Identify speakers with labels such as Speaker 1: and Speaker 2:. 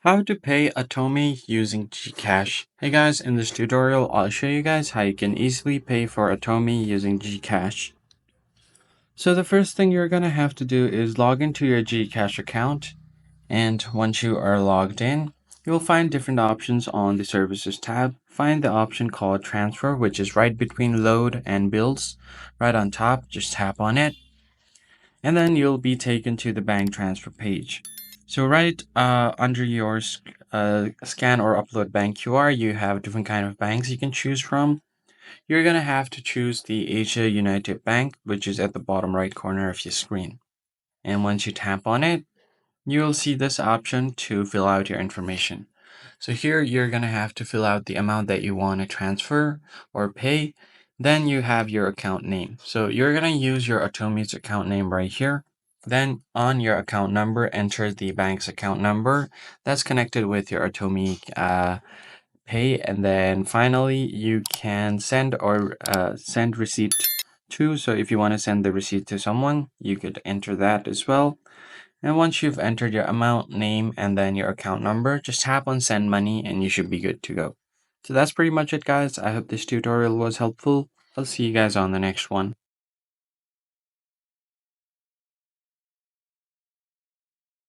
Speaker 1: How to pay Atome using Gcash. Hey guys, in this tutorial I'll show you guys how you can easily pay for Atome using Gcash. So the first thing you're gonna have to do is log into your Gcash account, and once you are logged in, you'll find different options on the services tab. Find the option called transfer, which is right between load and bills. Right on top, just tap on it, and then you'll be taken to the bank transfer page. So right under your scan or upload bank QR, you have different kind of banks you can choose from. You're gonna have to choose the Asia United Bank, which is at the bottom right corner of your screen. And once you tap on it, you'll see this option to fill out your information. So here you're gonna have to fill out the amount that you want to transfer or pay. Then you have your account name. So you're gonna use your Atome's account name right here. Then on your account number, enter the bank's account number that's connected with your Atome pay. And then finally, you can send or send receipt to. So if you want to send the receipt to someone, you could enter that as well. And once you've entered your amount, name, and then your account number, just tap on send money and you should be good to go. So that's pretty much it, guys. I hope this tutorial was helpful. I'll see you guys on the next one.